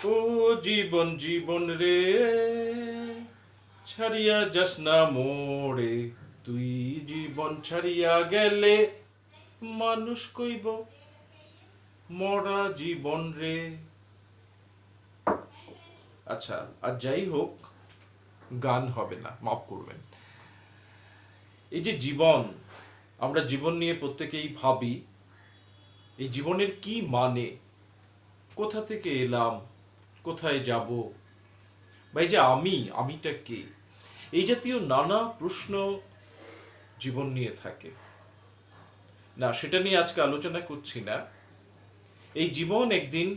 ও জীবন জীবন রে, ছাড়িয়া যাস না মোরে, তুই জীবন ছাড়িয়া গেলে মানুষ কইব মরা জীবন রে। আচ্ছা, আর যাই হোক, গান হবে না, মাফ করবেন। এই যে জীবন, আমরা জীবন নিয়ে প্রত্যেকেই ভাবি, এই জীবনের কি মানে, কোথা থেকে এলাম, কোথায় যাব, বা এই যে আমিটা কে, এই জাতীয় নানা প্রশ্ন জীবন নিয়ে থাকে। না, সেটা নিয়ে আজকে আলোচনা করছি না। এই জীবন একদিন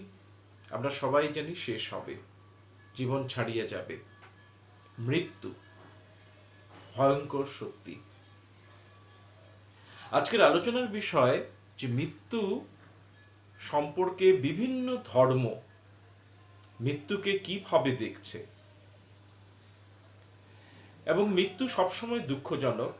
আমরা সবাই জানি শেষ হবে, জীবন ছাড়িয়ে যাবে। মৃত্যু ভয়ঙ্কর সত্যি। আজকের আলোচনার বিষয় যে মৃত্যু সম্পর্কে বিভিন্ন ধর্ম মৃত্যুকে কিভাবে দেখছে, এবং মৃত্যু সবসময় দুঃখজনক।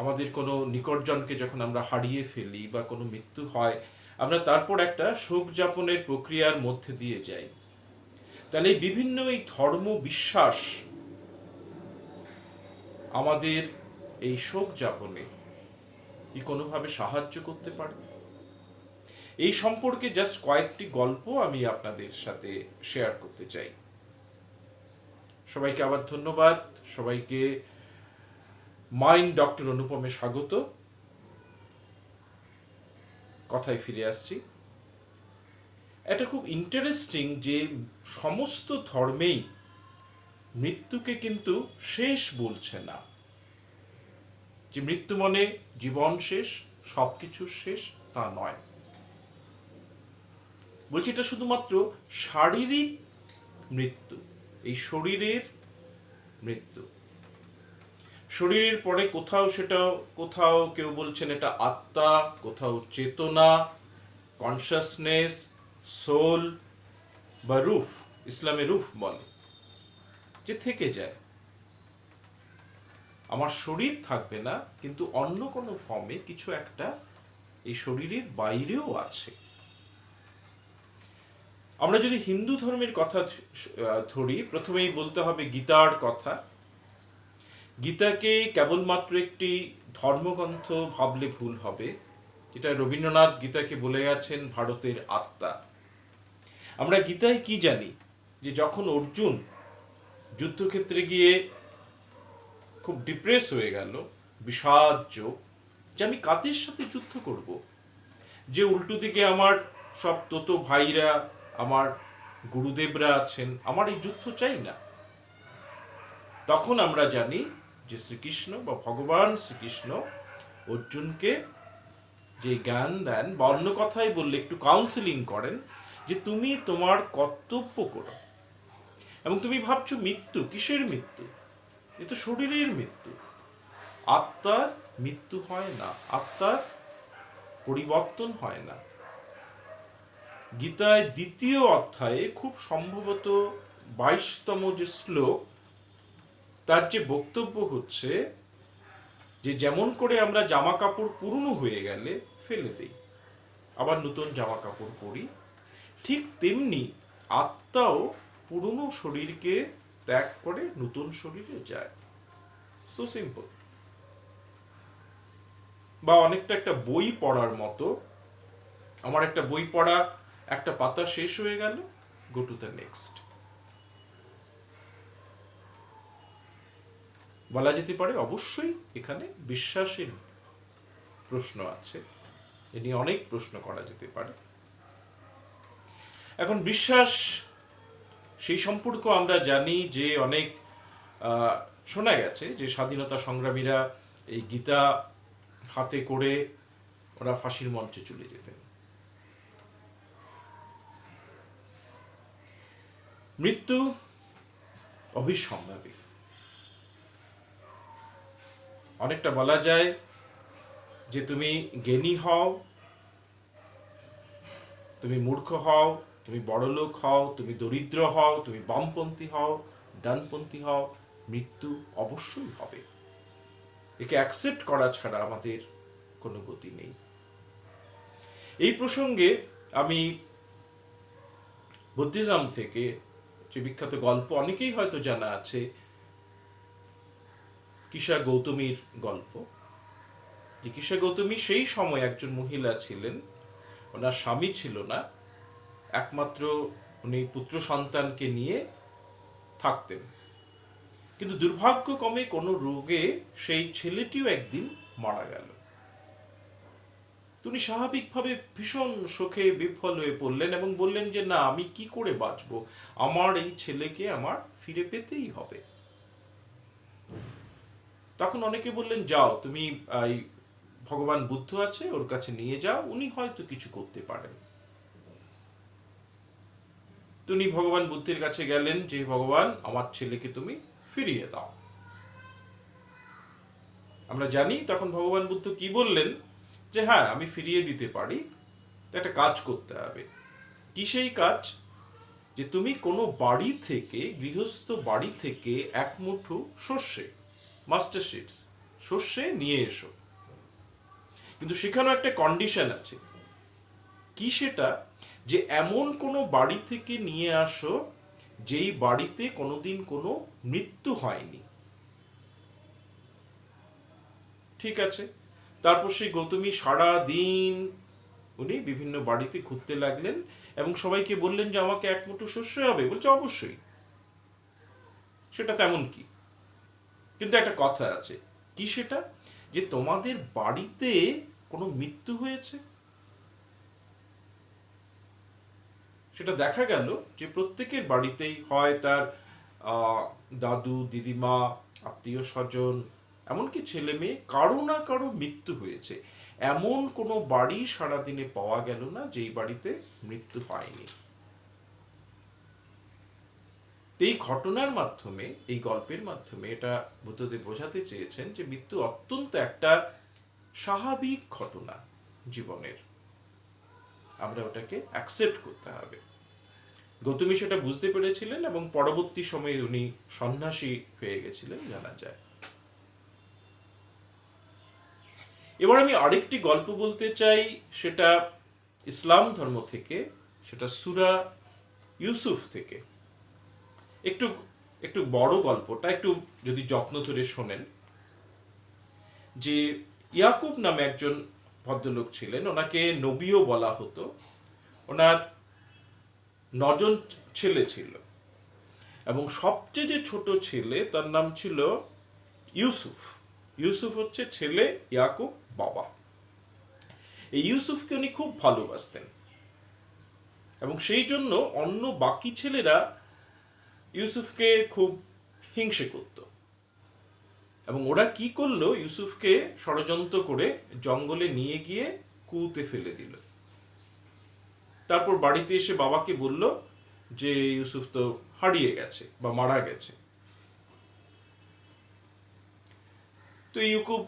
আমাদের কোনো নিকটজনকে যখন আমরা হারিয়ে ফেলি বা কোনো মৃত্যু হয়, আমরা তারপর একটা শোক যাপনের প্রক্রিয়ার মধ্যে দিয়ে যাই। তাহলে বিভিন্ন এই ধর্ম বিশ্বাস আমাদের এই শোক যাপনে কি কোনোভাবে সাহায্য করতে পারে? এই সম্পর্কে জাস্ট কয়েকটি গল্প আমি আপনাদের সাথে শেয়ার করতে চাই। সবাইকে আবার ধন্যবাদ, সবাইকে মাইন্ড ডক্টর অনুপমে স্বাগত। কথায় ফিরে আসছি। এটা খুব ইন্টারেস্টিং যে সমস্ত ধর্মেই মৃত্যুকে কিন্তু শেষ বলছে না, যে মৃত্যু মানে জীবন শেষ, সবকিছু শেষ, তা নয়। বলছি এটা শুধুমাত্র শারীরিক মৃত্যু, এই শরীরের মৃত্যু। শরীরের পরে কোথাও কেউ বলছেন এটা আত্মা, কোথাও চেতনা, কনসাসনেস, সোল বা রূহ, ইসলামে রূহ বলে, যে থেকে যায়। আমার শরীর থাকবে না, কিন্তু অন্য কোনো ফর্মে কিছু একটা এই শরীরের বাইরেও আছে। আমরা যদি হিন্দু ধর্মের কথা ধরি, প্রথমেই বলতে হবে গীতার কথা। গীতাকে কেবলমাত্র একটি ধর্মগ্রন্থ ভাবলে ভুল হবে। যেটা রবীন্দ্রনাথ গীতাকে বলে গেছেন ভারতের আত্মা। আমরা গীতায় কি জানি, যে যখন অর্জুন যুদ্ধক্ষেত্রে গিয়ে খুব ডিপ্রেস হয়ে গেল, বিষাদ যোগ, যে আমি কাদের সাথে যুদ্ধ করব, যে উল্টো দিকে আমার সব তোতো ভাইরা, আমার গুরুদেবরা আছেন, আমার এই যুদ্ধ চাই না। তখন আমরা জানি যে শ্রীকৃষ্ণ বা ভগবান শ্রীকৃষ্ণ অর্জুনকে যে জ্ঞান দেন, বা অন্য কথায় বললে একটু কাউন্সিলিং করেন, যে তুমি তোমার কর্তব্য করো। এবং তুমি ভাবছো মৃত্যু, কিসের মৃত্যু? এ তো শরীরের মৃত্যু। আত্মার মৃত্যু হয় না, আত্মার পরিবর্তন হয় না। গীতায় দ্বিতীয় অধ্যায়ে খুব সম্ভবত 22তম যে শ্লোক, তার যে বক্তব্য হচ্ছে যে যেমন করে আমরা জামা কাপড় পুরনো হয়ে গেলে ফেলে দেই, আবার নতুন জামা কাপড় পরি, ঠিক তেমনি আত্মাও পুরনো শরীরকে ত্যাগ করে নতুন শরীরে যায়। So simple. বা অনেকটা একটা বই পড়ার মতো। আমার একটা বই পড়া, একটা পাতা শেষ হয়ে গেল, গো টু দ্য নেক্সট। বলা যেতে পারে অবশ্যই এখানে বিশ্বাসের প্রশ্ন আছে, এ নিয়ে অনেক প্রশ্ন করা যেতে পারে। এখন বিশ্বাস, সেই সম্পর্ক আমরা জানি যে অনেক শোনা গেছে যে স্বাধীনতা সংগ্রামীরা এই গীতা হাতে করে ওরা ফাঁসির মঞ্চে চলে যেতেন। মৃত্যু অবিসম্ভাবী। অনেকটা বলা যায় যে তুমি জ্ঞানী হও, তুমি মূর্খ হও, তুমি বড়লোক হও, তুমি দরিদ্র হও, তুমি বামপন্থী হও, ডানপন্থী হও, মৃত্যু অবশ্যই হবে। একে অ্যাকসেপ্ট করা ছাড়া আমাদের কোনো গতি নেই। এই প্রসঙ্গে আমি বুদ্ধিজম থেকে যে বিখ্যাত গল্প অনেকেই হয়তো জানা আছে, কিশা গৌতমীর গল্প। যে কিশা গৌতমী সেই সময় একজন মহিলা ছিলেন, ওনার স্বামী ছিল না, একমাত্র উনি পুত্র সন্তানকে নিয়ে থাকতেন। কিন্তু দুর্ভাগ্যক্রমে কোনো রোগে সেই ছেলেটিও একদিন মারা গেল। তিনি স্বাভাবিকভাবে ভীষণ শোকে বিফল হয়ে পড়লেন এবং বললেন যে না, আমি কি করে বাঁচবো, আমার এই ছেলেকে আমার ফিরে পেতেই হবে। তখন অনেকে বললেন, যাও তুমি এই ভগবান বুদ্ধ আছে, ওর কাছে নিয়ে যাও, উনি হয়তো কিছু করতে পারেন। তিনি ভগবান বুদ্ধের কাছে গেলেন যে ভগবান, আমার ছেলেকে তুমি ফিরিয়ে দাও। আমরা জানি তখন ভগবান বুদ্ধ কি বললেন, যে হ্যাঁ আমি ফিরিয়ে দিতে পারি, একটা কাজ করতে হবে। কি সেই কাজ? যে তুমি কোনো বাড়ি থেকে, গৃহস্থ বাড়ি থেকে এক মুঠো সর্ষে, মাস্টার সিডস সর্ষে নিয়ে এসো। কিন্তু সেখানেও একটা কন্ডিশন আছে। কি সেটা? যে এমন কোনো বাড়ি থেকে নিয়ে আসো যেই বাড়িতে কোনোদিন কোনো মৃত্যু হয়নি। ঠিক আছে। তারপর সেই গৌতমী সারা দিন উনি বিভিন্ন বাড়িতে ঘুরতে লাগলেন এবং সবাইকে বললেন যে আমাকে এক মুঠো শস্য হবে। বলছে অবশ্যই, সেটা তেমন কি। কিন্তু একটা কথা আছে। কি সেটা? যে তোমাদের বাড়িতে কোনো মৃত্যু হয়েছে? সেটা দেখা গেল যে প্রত্যেকের বাড়িতেই হয় তার দাদু, দিদিমা, আত্মীয় স্বজন, এমনকি ছেলে মেয়ে, কারো না কারো মৃত্যু হয়েছে। এমন কোনো বাড়ি সারাদিনে পাওয়া গেল না যেই বাড়িতে মৃত্যু হয়নি। এই ঘটনার মাধ্যমে, এই গল্পের মাধ্যমে এটা বুদ্ধদেব বোঝাতে চেয়েছেন যে মৃত্যু অত্যন্ত একটা স্বাভাবিক ঘটনা জীবনের, আমরা ওটাকে অ্যাকসেপ্ট করতে হবে। গৌতমী সেটা বুঝতে পেরেছিলেন এবং পরবর্তী সময়ে উনি সন্ন্যাসী হয়ে গেছিলেন জানা যায়। এবার আমি আরেকটি গল্প বলতে চাই, সেটা ইসলাম ধর্ম থেকে, সেটা সূরা ইউসুফ থেকে। একটু একটু বড় গল্পটা, একটু যদি যত্ন ধরে শোনেন। যে ইয়াকুব নামে একজন ভদ্রলোক ছিলেন, ওনাকে নবীও বলা হতো। ওনার 9 জন ছেলে ছিল এবং সবচেয়ে যে ছোট ছেলে তার নাম ছিল ইউসুফ। ইউসুফ হচ্ছে ছেলে, ইয়াকুব বাবা। এই ইউসুফকে উনি খুব ভালোবাসতেন এবং সেই জন্য অন্য বাকি ছেলেরা ইউসুফকে খুব হিংসে করত। এবং ওরা কি করলো, ইউসুফকে ষড়যন্ত্র করে জঙ্গলে নিয়ে গিয়ে কুয়োতে ফেলে দিল। তারপর বাড়িতে এসে বাবাকে বলল যে ইউসুফ তো হারিয়ে গেছে বা মারা গেছে। তো ইয়াকুব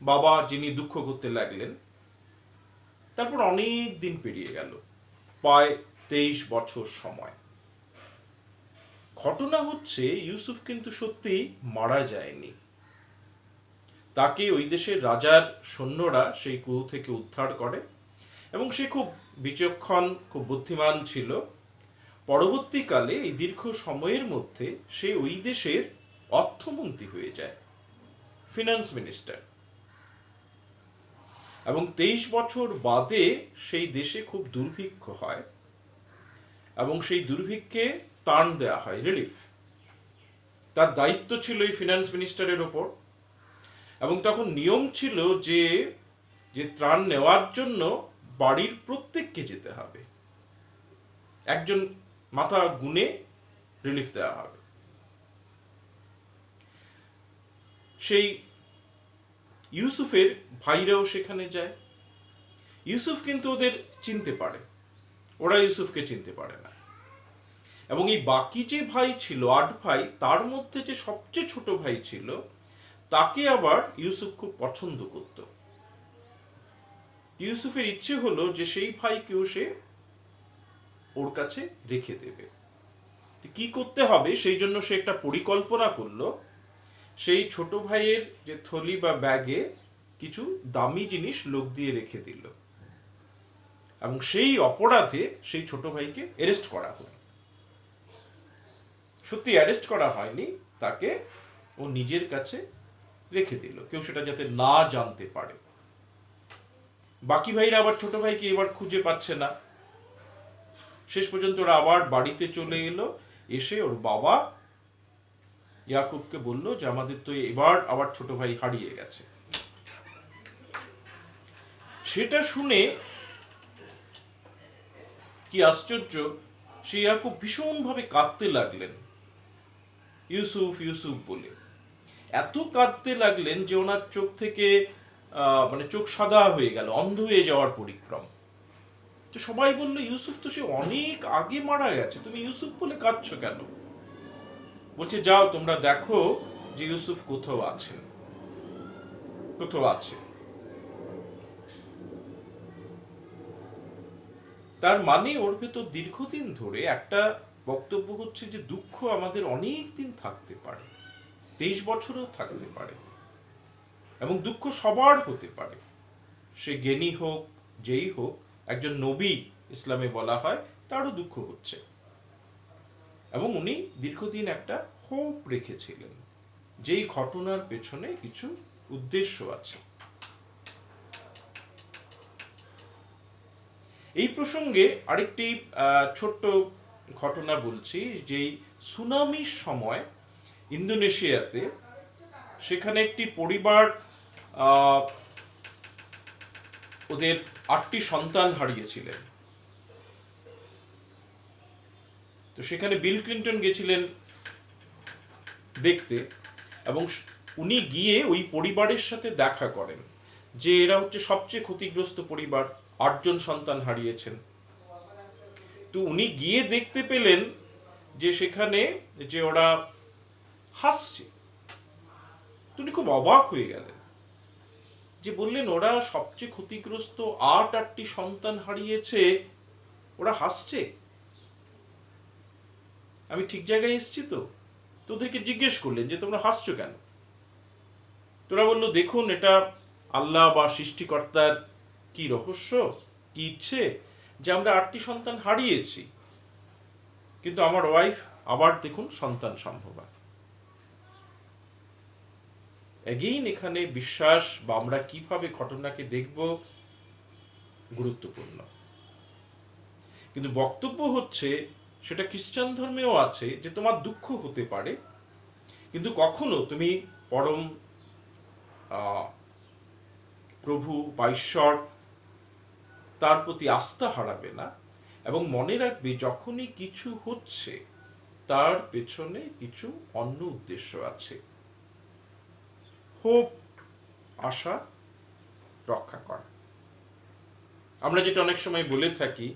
বাবা যিনি দুঃখ করতে লাগলেন। তারপর অনেক দিন পেরিয়ে গেল, প্রায় 23 বছর সময়। ঘটনা হচ্ছে ইউসুফ কিন্তু সত্যি মারা যায়নি। তাকে ওই দেশের রাজার সৈন্যরা সেই কুয়ো থেকে উদ্ধার করে এবং সে খুব বিচক্ষণ, খুব বুদ্ধিমান ছিল। পরবর্তীকালে এই দীর্ঘ সময়ের মধ্যে সে ওই দেশের অর্থমন্ত্রী হয়ে যায়, ফিনান্স মিনিস্টার। এবং 23 বছর বাদে সেই দেশে খুব দুর্ভিক্ষ হয় এবং সেই দুর্ভিক্ষে ত্রাণ দেওয়া হয়, রিলিফ। তার দায়িত্ব ছিল এই ফিনান্স মিনিস্টারের ওপর। এবং তখন নিয়ম ছিল যে যে ত্রাণ নেওয়ার জন্য বাড়ির প্রত্যেককে যেতে হবে, একজন মাথা গুনে রিলিফ দেওয়া হবে। সেই ইউসুফের ভাইরাও সেখানে যায়। ইউসুফ কিন্তু ওদের চিনতে পারে, ওরা ইউসুফকে চিনতে পারে না। এবং এই বাকি যে ভাই ছিল, 8 ভাই, তার মধ্যে যে সবচেয়ে ছোট ভাই ছিল, তাকে আবার ইউসুফ খুব পছন্দ করত। ইউসুফের ইচ্ছে হলো যে সেই ভাইকেও সে ওর কাছে রেখে দেবে। কি করতে হবে সেই জন্য সে একটা পরিকল্পনা করলো। সেই ছোট ভাইয়ের যে থলি বা ব্যাগে কিছু দামি জিনিস লোক দিয়ে রেখে দিল এবং সেই অপরাধে সেই ছোট ভাইকে অ্যারেস্ট করা হলো। সত্যি অ্যারেস্ট করা হয়নি, তাকে ও নিজের কাছে রেখে দিল, কেউ সেটা যাতে না জানতে পারে। বাকি ভাইরা আবার ছোট ভাইকে এবার খুঁজে পাচ্ছে না। শেষ পর্যন্ত ওরা আবার বাড়িতে চলে এলো, এসে ওর বাবা ইয়াকুবকে বলল যে আমাদের তো এবার আবার ছোট ভাই হারিয়ে গেছে। সেটা শুনে কি আশ্চর্য, সে ইয়াকুব ভীষণভাবে কাঁদতে লাগলেন, ইউসুফ ইউসুফ বলে। এত কাঁদতে লাগলেন যে ওনার চোখ থেকে মানে চোখ সাদা হয়ে গেল, অন্ধ হয়ে যাওয়ার পরিক্রম। তো সবাই বলল, ইউসুফ তো সে অনেক আগে মারা গেছে, তুমি ইউসুফ বলে কাঁদছো কেন? বলছে, যাও তোমরা দেখো যে ইউসুফ কোথাও আছেন, কোথাও আছে। তার মানে ওর ভেতর দীর্ঘদিন ধরে একটা বক্তব্য হচ্ছে যে দুঃখ আমাদের অনেক দিন থাকতে পারে, 23 বছরও থাকতে পারে, এবং দুঃখ সবার হতে পারে, সে জ্ঞানী হোক যেই হোক। একজন নবী ইসলামে বলা হয়, তারও দুঃখ হচ্ছে, এবং উনি দীর্ঘদিন একটা হোপ রেখেছিলেন, যেই ঘটনার পেছনে কিছু উদ্দেশ্য আছে। এই প্রসঙ্গে আরেকটি ছোট্ট ঘটনা বলছি, যেই সুনামির সময় ইন্দোনেশিয়াতে, সেখানে একটি পরিবার ওদের 8টি সন্তান হারিয়েছিলেন। তো সেখানে বিল ক্লিন্টন গেছিলেন দেখতে, এবং উনি গিয়ে ওই পরিবারের সাথে দেখা করেন যে এরা হচ্ছে সবচেয়ে ক্ষতিগ্রস্ত পরিবার, 8 জন সন্তান হারিয়েছেন। তো উনি গিয়ে দেখতে পেলেন যে সেখানে যে ওরা হাসছে। উনি খুব অবাক হয়ে গেলেন, যে বললেন ওরা সবচেয়ে ক্ষতিগ্রস্ত 8টি সন্তান হারিয়েছে, ওরা হাসছে, আমি ঠিক জায়গায় এসেছি তো? তোদেরকে জিজ্ঞেস করলেন যে তোমরা হাসছো কেন? তোরা বললো, দেখুন এটা আল্লাহ বা সৃষ্টিকর্তার কি রহস্য, কি ইচ্ছে, যে আমরা 8টি সন্তান হারিয়েছি, কিন্তু আমার ওয়াইফ আবার দেখুন সন্তান সম্ভবা। এগেইন এখানে বিশ্বাস বা আমরা কিভাবে ঘটনাকে দেখব গুরুত্বপূর্ণ। কিন্তু বক্তব্য হচ্ছে, সেটা খ্রিস্টান ধর্মেও আছে, যে তোমার দুঃখ হতে পারে, কিন্তু কখনো তুমি পরম প্রভু বা ঈশ্বর, তার প্রতি আস্থা হারাবে না, এবং মনে রাখবে যখনই কিছু হচ্ছে তার পেছনে কিছু অন্য উদ্দেশ্য আছে। হোপ, আশা রক্ষা করা। আমরা যেটা অনেক সময় বলে থাকি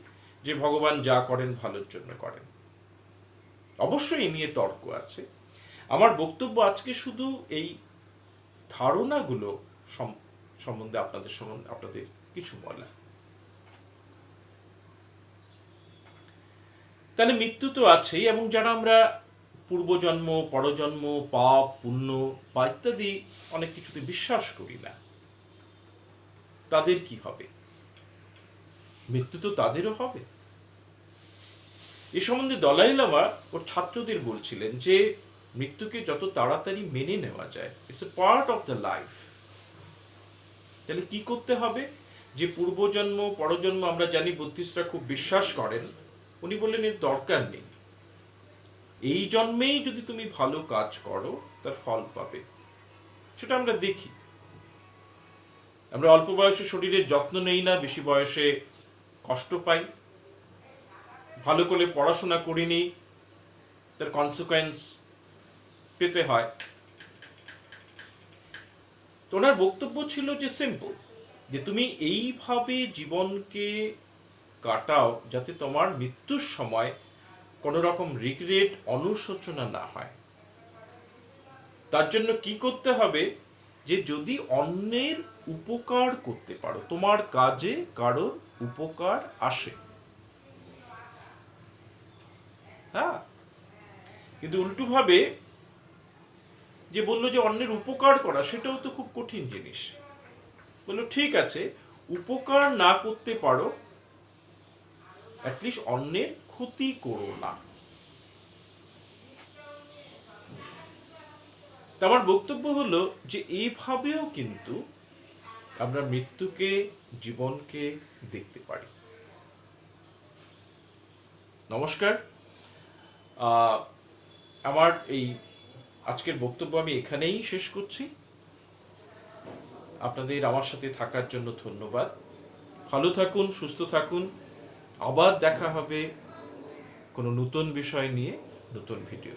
যে ভগবান যা করেন ভালোর জন্য করেন। অবশ্যই এই নিয়ে তর্ক আছে। আমার বক্তব্য আজকে শুধু এই ধারণাগুলো সম্বন্ধে আপনাদের কিছু বলা। তাহলে মৃত্যু তো আছেই, এবং যারা আমরা পূর্বজন্ম, পরজন্ম, পাপ, পুণ্য বা ইত্যাদি অনেক কিছুতে বিশ্বাস করি না, তাদের কি হবে? মৃত্যু তো তাদেরও হবে। এ সম্বন্ধে দলাই লামা ওর ছাত্রদের বলছিলেন যে মৃত্যুকে যত তাড়াতাড়ি মেনে নেওয়া যায়, it's a part of the life. তাহলে কি করতে হবে? যে পূর্বজন্ম, পরজন্ম আমরা জানি বুদ্ধিস্টরা খুব বিশ্বাস করেন, উনি বললেন এর দরকার নেই, এই জন্মেই যদি তুমি ভালো কাজ করো তার ফল পাবে। সেটা আমরা দেখি। আমরা অল্প বয়সে শরীরের যত্ন নেই না, বেশি বয়সে কষ্ট পাই, ভালো করে পড়াশোনা করিনি, তার কনসিকুয়েন্স পেতে হয়। তো ওনার বক্তব্য ছিল যে সিম্পল, যে তুমি এইভাবে জীবনকে কাটাও যাতে তোমার মৃত্যুর সময় কোনো রকম রিগ্রেট, অনুশোচনা না হয়। তার জন্য কি করতে হবে? যে যদি অন্যের উপকার করতে পারো, তোমার কাজে কারোর উপকার আসে, হ্যাঁ। কিন্তু উল্টো ভাবে যে বললো যে অন্যের উপকার করা, সেটাও তো খুব কঠিন জিনিস। বললো ঠিক আছে, উপকার না করতে পারো, অ্যাটলিস্ট অন্যের ক্ষতি করো না। আমার বক্তব্য হলো যে এইভাবেও কিন্তু আমরা মৃত্যুকে, জীবনকে দেখতে পারি। নমস্কার। আমার এই আজকের বক্তব্য আমি এখানেই শেষ করছি। আপনাদের আমার সাথে থাকার জন্য ধন্যবাদ। ভালো থাকুন, সুস্থ থাকুন। আবার দেখা হবে কোনো নতুন বিষয় নিয়ে, নতুন ভিডিও।